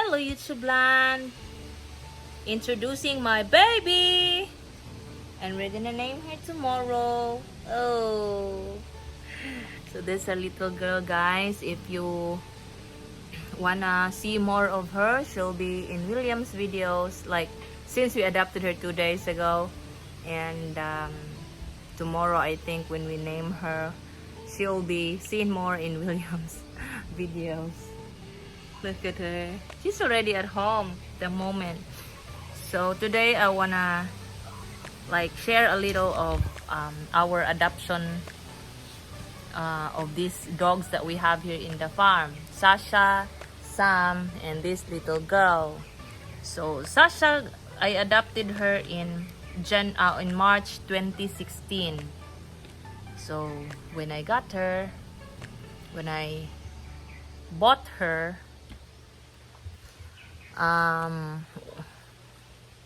Hello YouTube land! Introducing my baby! And we're gonna name her tomorrow. Oh! So there's a little girl, guys. If you wanna see more of her, she'll be in William's videos. Like, since we adopted her 2 days ago. And tomorrow, I think, when we name her, she'll be seen more in William's videos. Look at her. She's already at home the moment. So today I wanna like share a little of our adoption of these dogs that we have here in the farm. Sasha, Sam, and this little girl. So Sasha, I adopted her in March 2016. So when I bought her,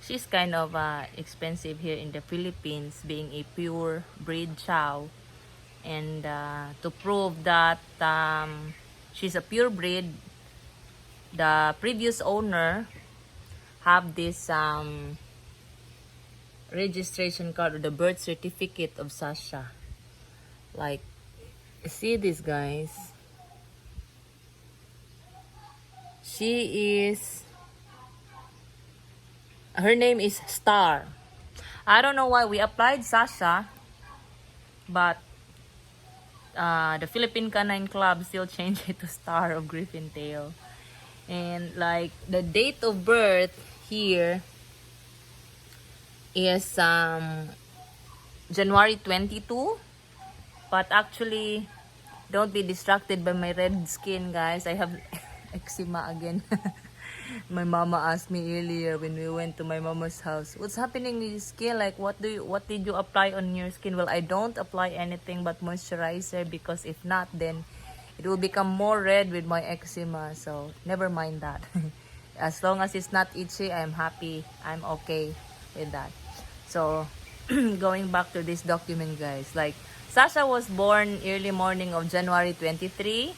she's kind of expensive here in the Philippines, being a pure breed chow. And to prove that she's a pure breed, the previous owner have this registration card or the birth certificate of Sasha. Like, see this, guys. Her name is Star. I don't know why we applied Sasha, but the Philippine Canine Club still changed it to Star of Griffin Tail. And like the date of birth here is January 22. But actually, don't be distracted by my red skin, guys. I have eczema again. My mama asked me earlier when we went to my mama's house, what's happening with your skin? Like, what did you apply on your skin? Well, I don't apply anything but moisturizer, because if not, then it will become more red with my eczema. So never mind that. As long as it's not itchy, I'm happy. I'm okay with that. So going back to this document, guys, like Sasha was born early morning of January 23.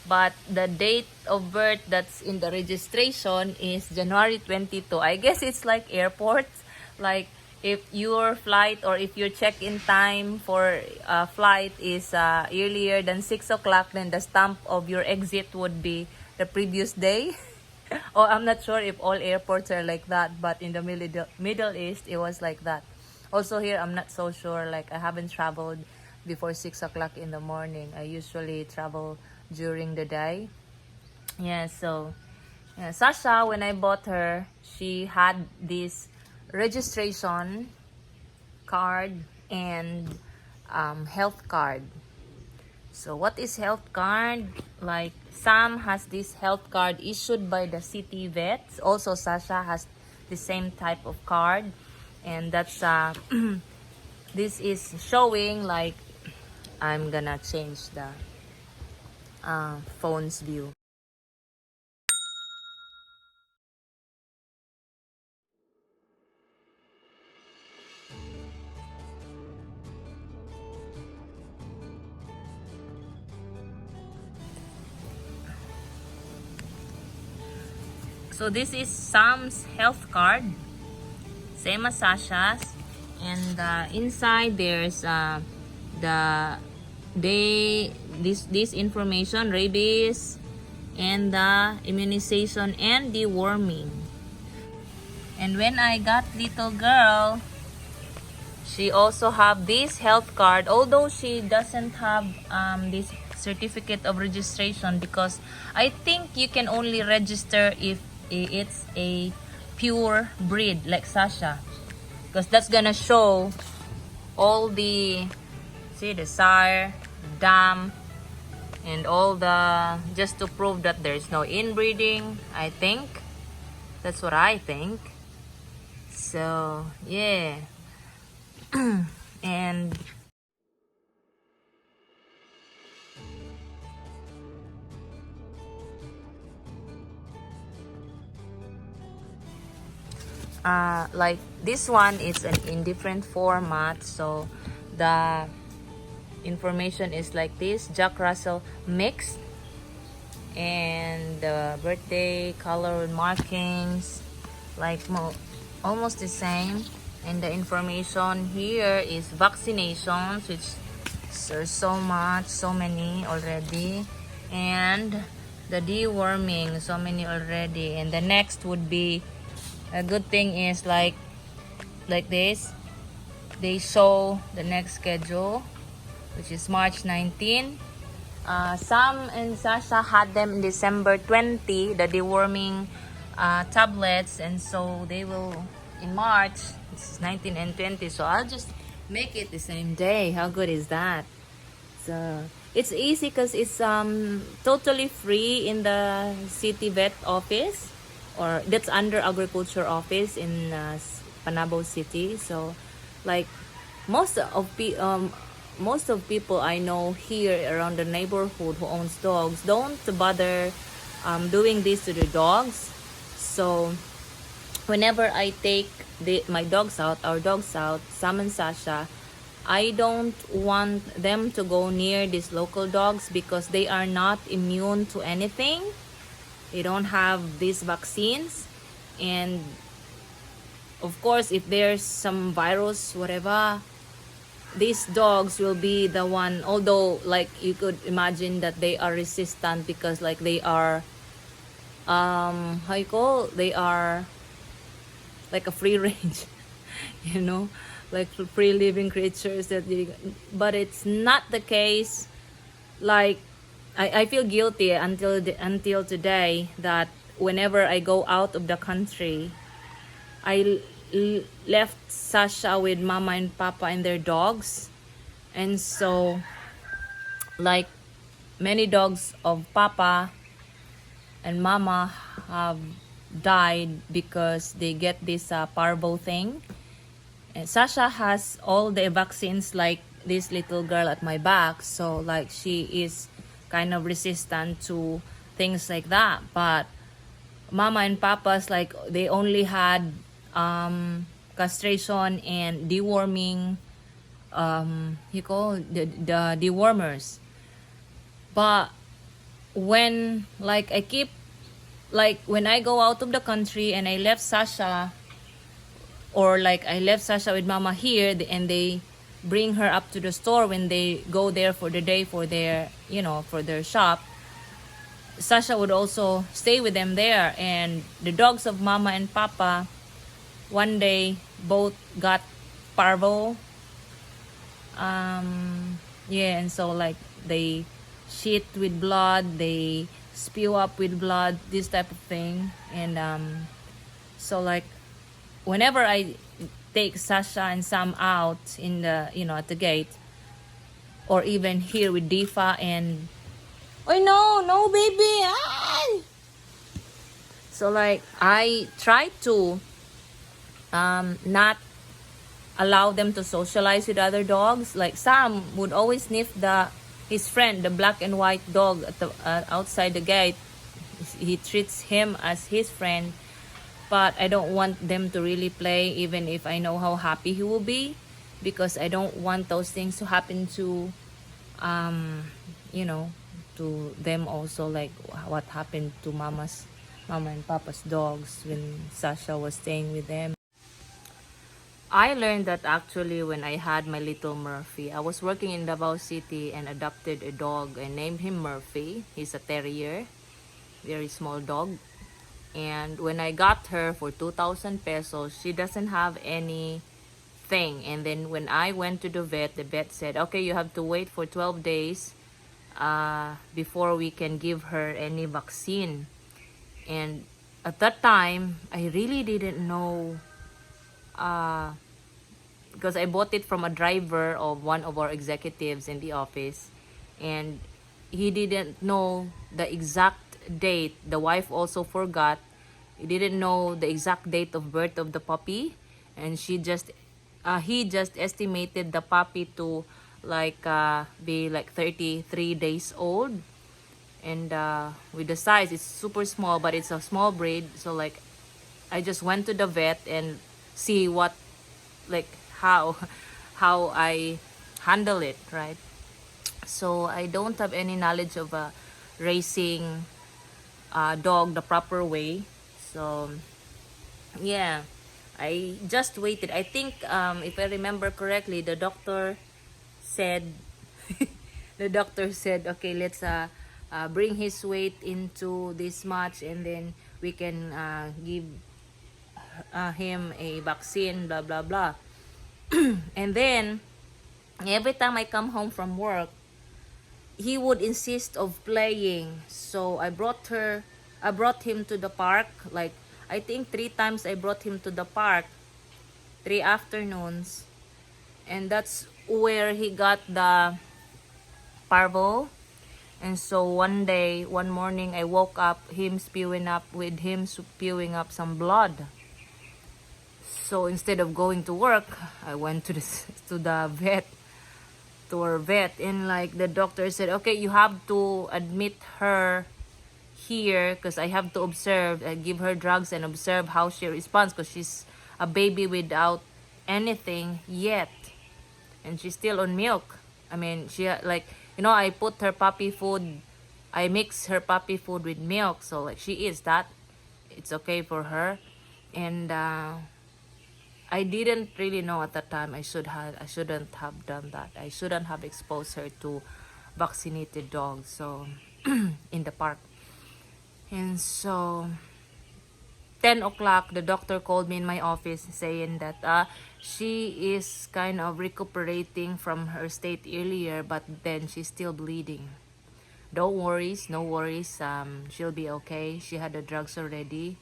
But the date of birth that's in the registration is January 22. I guess it's like airports. Like, if your flight or if your check-in time for a flight is earlier than 6 o'clock, then the stamp of your exit would be the previous day. Oh, I'm not sure if all airports are like that, but in the Middle East, it was like that. Also here, I'm not so sure. Like, I haven't traveled before 6 o'clock in the morning. I usually travel during the day. Yeah, so yeah, Sasha, when I bought her, she had this registration card and health card. So what is health card? Like, Sam has this health card issued by the city vets. Also Sasha has the same type of card, and that's this is showing, like, I'm gonna change the phone's view. So this is Sam's health card, same as Sasha's, and inside there's this information, rabies, and the immunization and deworming. And when I got little girl, she also have this health card, although she doesn't have this certificate of registration, because I think you can only register if it's a pure breed like Sasha, because that's gonna show all the, see, the sire, dam, and all the, just to prove that there's no inbreeding. I think that's what I think. So yeah. And like this one is in different format. So the information is like this: Jack Russell mixed, and the birthday color markings, like almost the same. And the information here is vaccinations, which there's so many already, and the deworming, so many already. And the next would be a good thing is like this, they show the next schedule, which is March 19. Sam and Sasha had them in December 20, the deworming tablets, and so they will in March. It's 19 and 20, so I'll just make it the same day. How good is that? So it's easy because it's totally free in the city vet office, or that's under agriculture office in Panabo City. So like most of most of people I know here around the neighborhood who owns dogs don't bother doing this to the dogs. So whenever I take my dogs out, our dogs out, Sam and Sasha, I don't want them to go near these local dogs because they are not immune to anything. They don't have these vaccines. And of course, if there's some virus, whatever, these dogs will be the one, although like you could imagine that they are resistant because like they are, how you call, they are like a free range, you know, like free living creatures that but it's not the case. Like I feel guilty until today that whenever I go out of the country, I left Sasha with mama and papa and their dogs. And so like many dogs of papa and mama have died because they get this parvo thing. And Sasha has all the vaccines like this little girl at my back, so like she is kind of resistant to things like that. But mama and papa's like they only had castration and deworming, you call the dewormers. But when like I keep, like when I go out of the country and I left Sasha, or like I left Sasha with mama here and they bring her up to the store when they go there for the day for their, you know, for their shop, Sasha would also stay with them there. And the dogs of mama and papa, one day both got parvo. Yeah, and so like they shit with blood, they spew up with blood, this type of thing. And so like whenever I take Sasha and Sam out in the, you know, at the gate, or even here with Difa and oh no baby, ah! So like I try to not allow them to socialize with other dogs. Like Sam would always sniff his friend, the black and white dog at the outside the gate. He treats him as his friend, but I don't want them to really play, even if I know how happy he will be, because I don't want those things to happen to you know, to them also, like what happened to mama and papa's dogs when Sasha was staying with them. I learned that actually when I had my little Murphy. I was working in Davao City and adopted a dog and named him Murphy. He's a terrier, very small dog. And when I got her for 2,000 pesos, she doesn't have anything. And then when I went to the vet said, okay, you have to wait for 12 days before we can give her any vaccine. And at that time, I really didn't know, because I bought it from a driver of one of our executives in the office, and he didn't know the exact date. The wife also forgot. He didn't know the exact date of birth of the puppy, and he just estimated the puppy to like be like 33 days old. And with the size, it's super small, but it's a small breed. So like I just went to the vet and see what, like how I handle it, right? So I don't have any knowledge of raising dog the proper way. So yeah, I just waited. I think if I remember correctly, the doctor said the doctor said, okay, let's bring his weight into this much, and then we can give him a vaccine, blah blah blah. And then every time I come home from work, he would insist of playing. So I brought him to the park. Like, I think 3 times I brought him to the park, 3 afternoons. And that's where he got the parvo. And so one morning, I woke up with him spewing up some blood. So instead of going to work, I went to the vet, to our vet, and like the doctor said, okay, you have to admit her here because I have to observe, give her drugs and observe how she responds, because she's a baby without anything yet, and she's still on milk. I mean, I put her puppy food, I mix her puppy food with milk, so like she eats that, it's okay for her. And I didn't really know at that time. I shouldn't have done that. I shouldn't have exposed her to vaccinated dogs. So in the park. And so 10 o'clock, the doctor called me in my office saying that she is kind of recuperating from her state earlier, but then she's still bleeding. Don't worries, no worries. She'll be okay. She had the drugs already.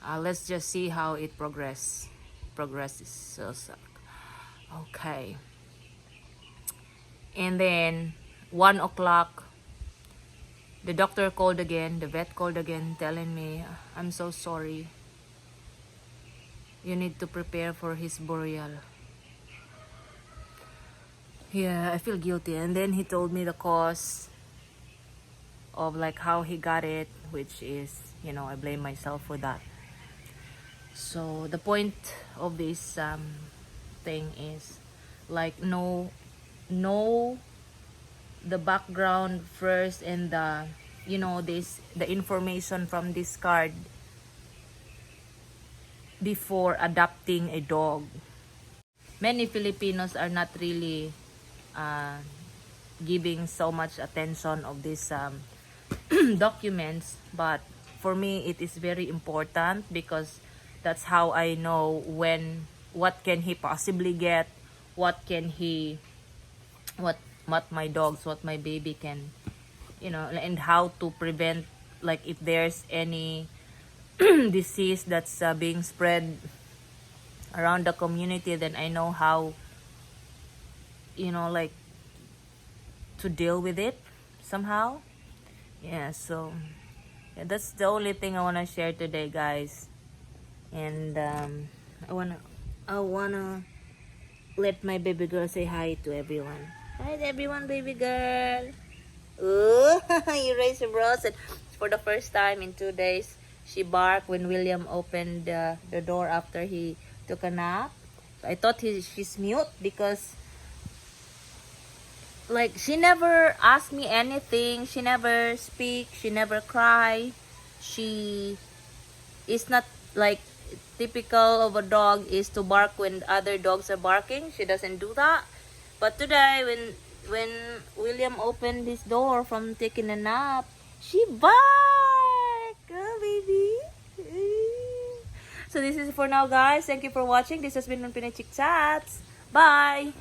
Let's just see how it progresses. So, okay. And then 1 o'clock, the doctor called again, the vet called again, telling me, I'm so sorry. You need to prepare for his burial. Yeah, I feel guilty. And then he told me the cause of like how he got it, which is, I blame myself for that. So the point of this thing is like know the background first, and the information from this card before adopting a dog. Many Filipinos are not really giving so much attention of these documents, but for me it is very important, because that's how I know what can he possibly get, what my baby can, and how to prevent, like if there's any disease that's being spread around the community, then I know how, like to deal with it somehow. Yeah, so yeah, that's the only thing I want to share today, guys. And I wanna let my baby girl say hi to everyone. Hi everyone, baby girl. Ooh, you raised your brows. And for the first time in 2 days, she barked when William opened the door after he took a nap. So I thought she's mute, because like she never asked me anything. She never speak. She never cry. She is not like typical of a dog is to bark when other dogs are barking. She doesn't do that. But today, when William opened his door from taking a nap, she barked. Oh, baby. So this is for now, guys. Thank you for watching. This has been Pinay Chick Chats. Bye.